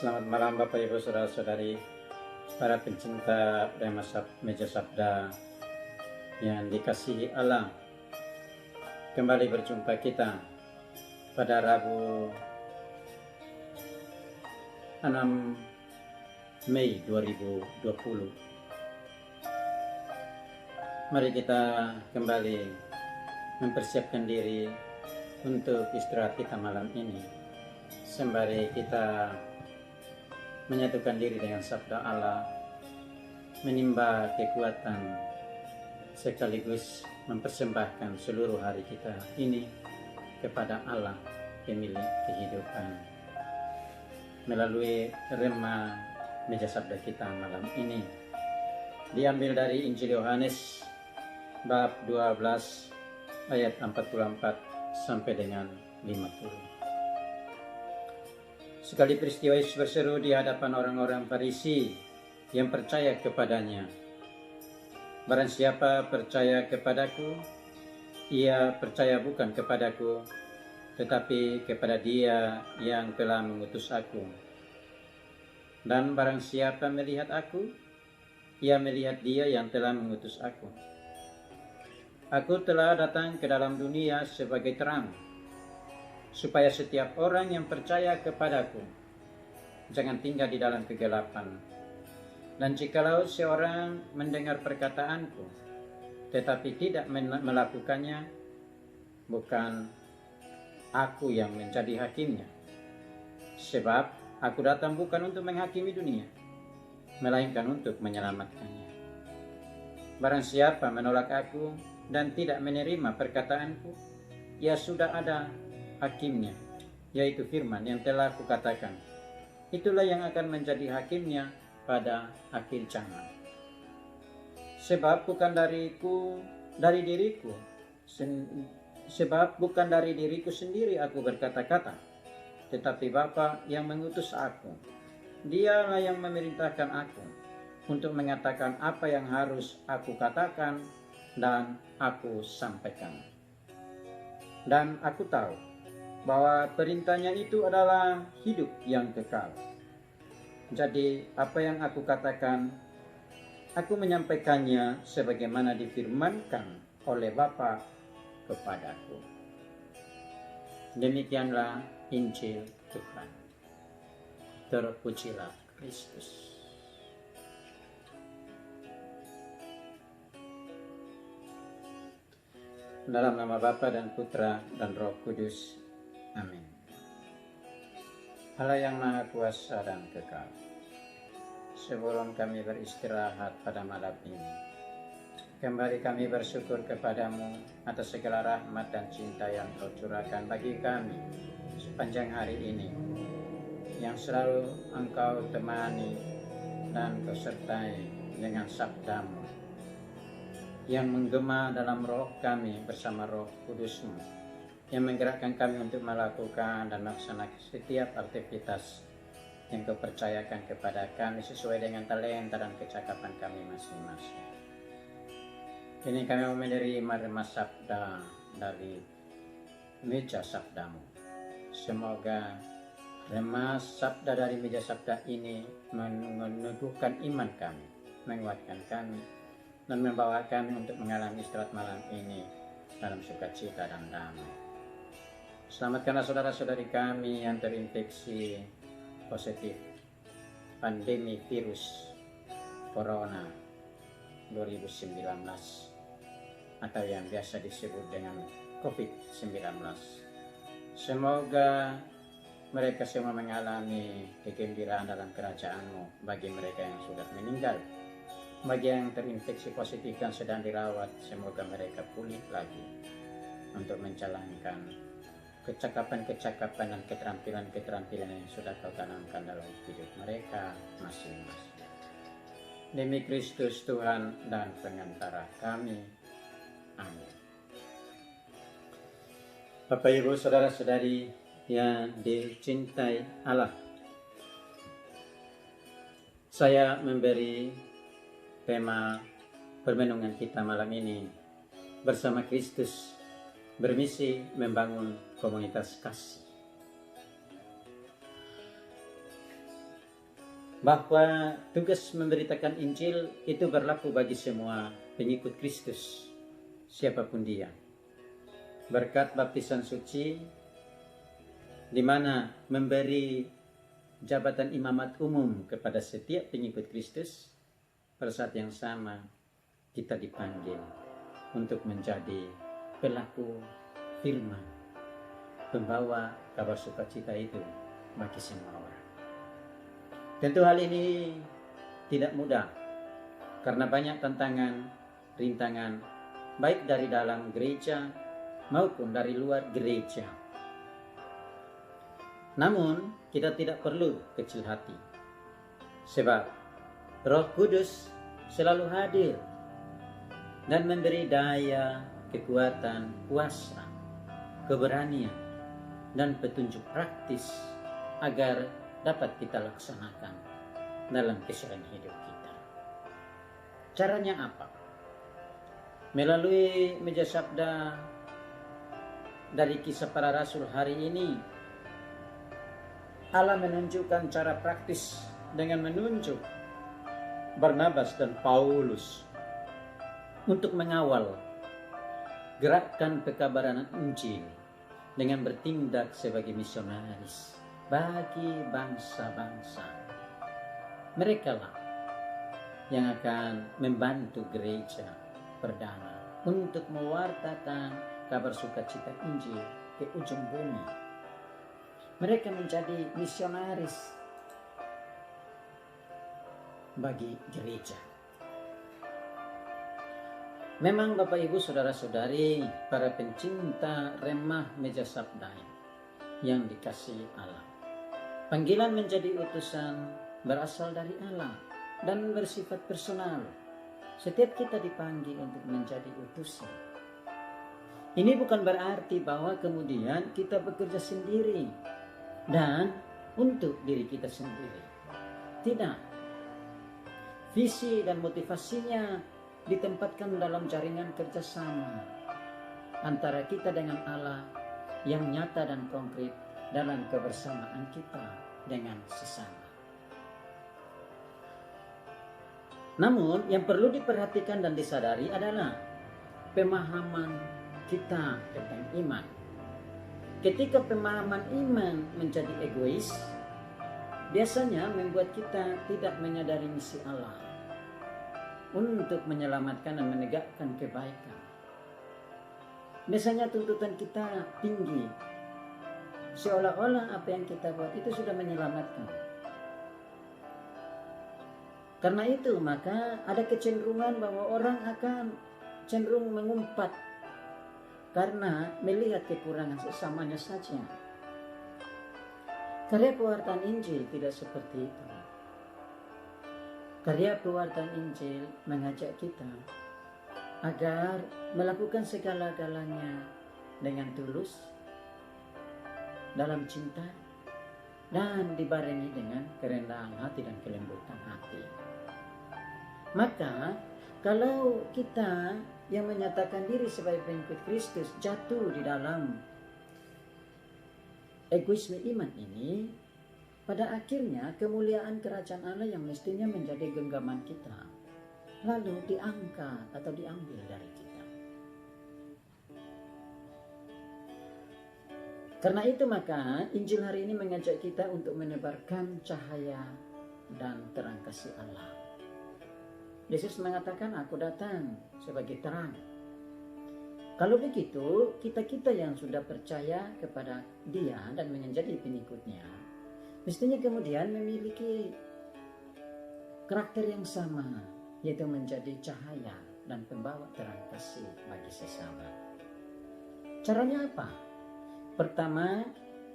Selamat malam Bapak Ibu Saudara-saudari, para pencinta Meja Sabda yang dikasihi Allah. Kembali berjumpa kita pada Rabu 6 Mei 2020. Mari kita kembali mempersiapkan diri untuk istirahat kita malam ini, sembari kita menyatukan diri dengan sabda Allah, menimba kekuatan sekaligus mempersembahkan seluruh hari kita ini kepada Allah pemilik kehidupan. Melalui rema meja sabda kita malam ini diambil dari Injil Yohanes bab 12 ayat 44 sampai dengan 50. Sekali peristiwa Yesus berseru di hadapan orang-orang Farisi yang percaya kepadanya, "Barang siapa percaya kepadaku, ia percaya bukan kepadaku, tetapi kepada Dia yang telah mengutus aku. Dan barang siapa melihat aku, ia melihat Dia yang telah mengutus aku. Aku telah datang ke dalam dunia sebagai terang, supaya setiap orang yang percaya kepadaku jangan tinggal di dalam kegelapan. Dan jikalau seorang mendengar perkataanku tetapi tidak melakukannya, bukan aku yang menjadi hakimnya. Sebab aku datang bukan untuk menghakimi dunia, melainkan untuk menyelamatkannya. Barang siapa menolak aku dan tidak menerima perkataanku, ia sudah ada hakimnya, yaitu firman yang telah kukatakan. Itulah yang akan menjadi hakimnya pada akhir zaman. Sebab bukan dari diriku sendiri aku berkata-kata, tetapi Bapa yang mengutus aku. Dialah yang memerintahkan aku untuk mengatakan apa yang harus aku katakan dan aku sampaikan. Dan aku tahu bahwa perintahnya itu adalah hidup yang kekal. Jadi apa yang aku katakan, aku menyampaikannya sebagaimana difirmankan oleh Bapa kepadaku." Demikianlah Injil Tuhan. Terpujilah Kristus. Dalam nama Bapa dan Putra dan Roh Kudus. Amin. Allah yang Maha Kuasa dan Kekal, sebelum kami beristirahat pada malam ini, kembali kami bersyukur kepadamu atas segala rahmat dan cinta yang Kau curahkan bagi kami sepanjang hari ini, yang selalu Engkau temani dan Kau sertai dengan sabdamu yang menggema dalam roh kami bersama Roh Kudus-Mu, yang menggerakkan kami untuk melakukan dan melaksanakan setiap aktivitas yang Kau percayakan kepada kami sesuai dengan talenta dan kecakapan kami masing-masing. Kini kami mau menerima rema sabda dari meja sabdamu. Semoga rema sabda dari meja sabda ini meneguhkan iman kami, menguatkan kami, dan membawa kami untuk mengalami istirahat malam ini dalam sukacita dan damai. Selamatkanlah saudara-saudari kami yang terinfeksi positif pandemi virus Corona 2019 atau yang biasa disebut dengan COVID-19. Semoga mereka semua mengalami kegembiraan dalam kerajaan-Mu. Bagi mereka yang sudah meninggal, bagi yang terinfeksi positif dan sedang dirawat, semoga mereka pulih lagi untuk menjalankan kecakapan-kecakapan dan keterampilan-keterampilan yang sudah Kau tanamkan dalam hidup mereka masing-masing. Demi Kristus Tuhan dan pengantara kami. Amin. Bapak Ibu Saudara-saudari yang dicintai Allah, saya memberi tema permenungan kita malam ini bersama Kristus bermisi membangun komunitas kasih. bahwa tugas memberitakan Injil itu berlaku bagi semua pengikut Kristus, siapapun dia. Berkat baptisan suci, di mana memberi jabatan imamat umum kepada setiap pengikut Kristus, pada saat yang sama kita dipanggil untuk menjadi pelaku firman, pembawa kabar sukacita itu bagi semua orang. Tentu hal ini tidak mudah, karena banyak tantangan, rintangan, baik dari dalam gereja maupun dari luar gereja. Namun, kita tidak perlu kecil hati, sebab Roh Kudus selalu hadir dan memberi daya, kekuatan, kuasa, keberanian, dan petunjuk praktis agar dapat kita laksanakan dalam keseharian hidup kita. Caranya apa? Melalui meja sabda dari Kisah Para Rasul hari ini, Allah menunjukkan cara praktis dengan menunjuk Barnabas dan Paulus untuk mengawal gerakan pekabaran Injil dengan bertindak sebagai misionaris bagi bangsa-bangsa. Merekalah yang akan membantu gereja perdana untuk mewartakan kabar sukacita Injil ke ujung bumi. Mereka menjadi misionaris bagi gereja. Memang Bapak Ibu Saudara-saudari, para pencinta remah meja sabda yang dikasihi Allah, panggilan menjadi utusan berasal dari Allah dan bersifat personal. Setiap kita dipanggil untuk menjadi utusan. Ini bukan berarti bahwa kemudian kita bekerja sendiri dan untuk diri kita sendiri. Tidak. Visi dan motivasinya ditempatkan dalam jaringan kerjasama antara kita dengan Allah yang nyata dan konkret dalam kebersamaan kita dengan sesama. Namun yang perlu diperhatikan dan disadari adalah pemahaman kita tentang iman. Ketika pemahaman iman menjadi egois, biasanya membuat kita tidak menyadari misi Allah untuk menyelamatkan dan menegakkan kebaikan. Biasanya tuntutan kita tinggi, seolah-olah apa yang kita buat itu sudah menyelamatkan. Karena itu maka ada kecenderungan bahwa orang akan cenderung mengumpat karena melihat kekurangan sesamanya saja. Karya pewartaan Injil tidak seperti itu. Karya pewartaan Injil mengajak kita agar melakukan segala-galanya dengan tulus, dalam cinta, dan dibarengi dengan kerendahan hati dan kelembutan hati. Maka kalau kita yang menyatakan diri sebagai pengikut Kristus jatuh di dalam egoisme iman ini, pada akhirnya kemuliaan kerajaan Allah yang mestinya menjadi genggaman kita lalu diangkat atau diambil dari kita. Karena itu maka Injil hari ini mengajak kita untuk menebarkan cahaya dan terang kasih Allah. Yesus mengatakan, aku datang sebagai terang. Kalau begitu, kita-kita yang sudah percaya kepada Dia dan menjadi pengikutnya, mestinya kemudian memiliki karakter yang sama, yaitu menjadi cahaya dan pembawa terang kasih bagi sesama. Caranya apa? Pertama,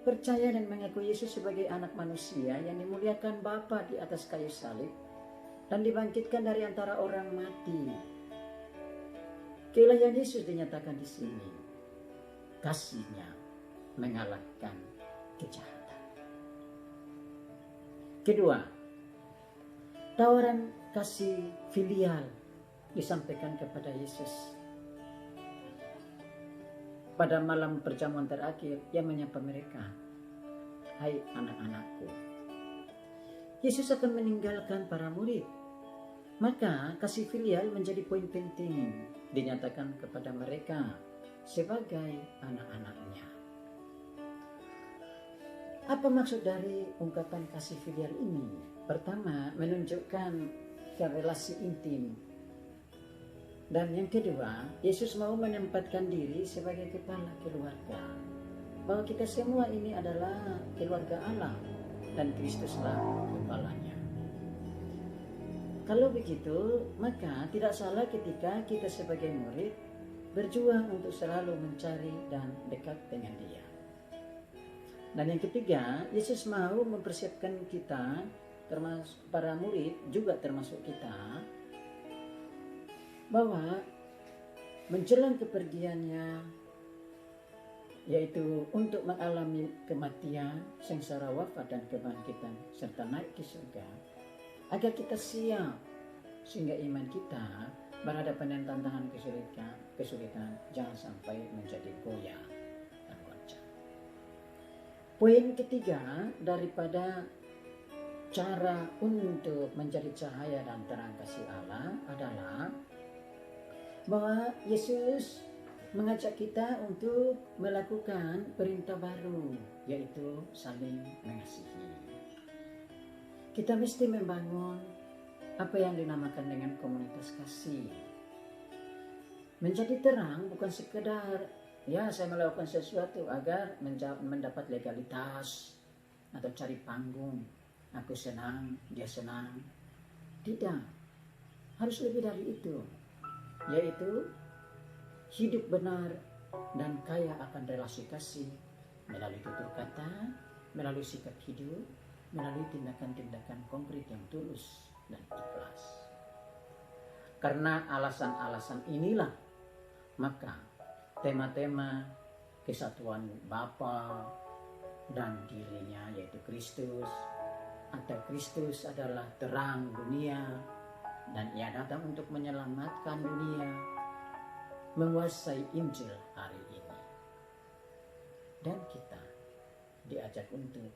percaya dan mengaku Yesus sebagai anak manusia yang dimuliakan Bapa di atas kayu salib dan dibangkitkan dari antara orang mati. Keilahian Yesus dinyatakan di sini. Kasih-Nya mengalahkan kejahatan. Kedua, tawaran kasih filial disampaikan kepada Yesus. Pada malam perjamuan terakhir, Ia menyapa mereka, hai anak-anakku. Yesus akan meninggalkan para murid. Maka kasih filial menjadi poin penting dinyatakan kepada mereka sebagai anak-anaknya. Apa maksud dari ungkapan kasih filial ini? Pertama, menunjukkan relasi intim. Dan yang kedua, Yesus mau menempatkan diri sebagai kepala keluarga. Bahwa kita semua ini adalah keluarga Allah dan Kristuslah kepalanya. Kalau begitu, maka tidak salah ketika kita sebagai murid berjuang untuk selalu mencari dan dekat dengan Dia. Dan yang ketiga, Yesus mau mempersiapkan kita, termasuk para murid, juga termasuk kita, bahwa menjelang kepergiannya, yaitu untuk mengalami kematian, sengsara wafat dan kebangkitan, serta naik ke surga, agar kita siap, sehingga iman kita berhadapan dengan tantangan kesulitan jangan sampai menjadi goyah dan goncang. Poin ketiga daripada cara untuk menjadi cahaya dan terang kasih Allah adalah bahwa Yesus mengajak kita untuk melakukan perintah baru, yaitu saling mengasihi. Kita mesti membangun apa yang dinamakan dengan komunitas kasih. Menjadi terang bukan sekedar saya melakukan sesuatu agar mendapat legalitas atau cari panggung. Aku senang, dia senang. Tidak, harus lebih dari itu, yaitu hidup benar dan kaya akan relasi kasih melalui tutur kata, melalui sikap hidup, melalui tindakan-tindakan konkret yang tulus dan ikhlas. Karena alasan-alasan inilah, maka tema-tema kesatuan Bapa dan dirinya, yaitu Kristus, atau Kristus adalah terang dunia dan Ia datang untuk menyelamatkan dunia, menguasai Injil hari ini. Dan kita diajak untuk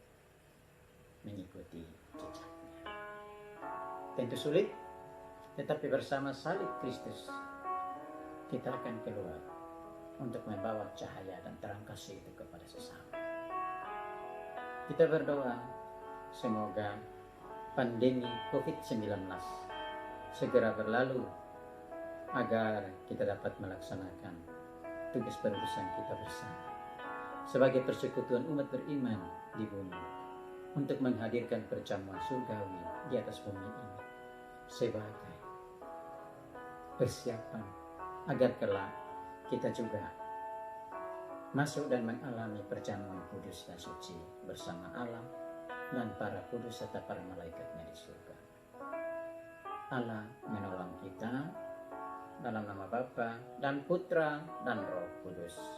mengikuti jejaknya. Tentu sulit, tetapi bersama salib Kristus kita akan keluar untuk membawa cahaya dan terang kasih itu kepada sesama. Kita berdoa semoga pandemi COVID-19 segera berlalu agar kita dapat melaksanakan tugas perutusan kita bersama sebagai persekutuan umat beriman di bumi untuk menghadirkan perjamuan surgawi di atas bumi ini sebagai persiapan agar kelak kita juga masuk dan mengalami perjamuan kudus dan suci bersama Allah dan para kudus serta para malaikatnya di surga. Allah menolong kita dalam nama Bapa dan Putra dan Roh Kudus.